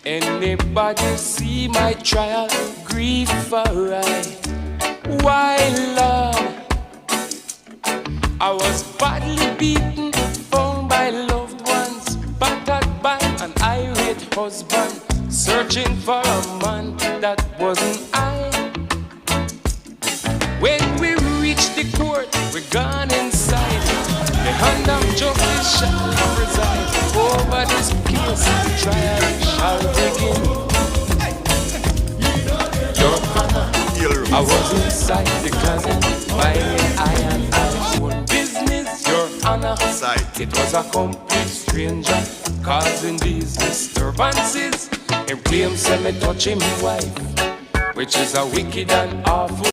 Anybody see my trial, grief alright? Why, Lord? I was badly beaten, found by loved ones, battered by an irate husband, searching for a man that wasn't I. When we reached the court, we're gone inside. The hand of justice shall preside over this case. The trial shall begin. Your Honor, I was inside the closet by I own business. Your Honor, it was a complete stranger causing these disturbances. He claims me touching my wife, which is a wicked and awful.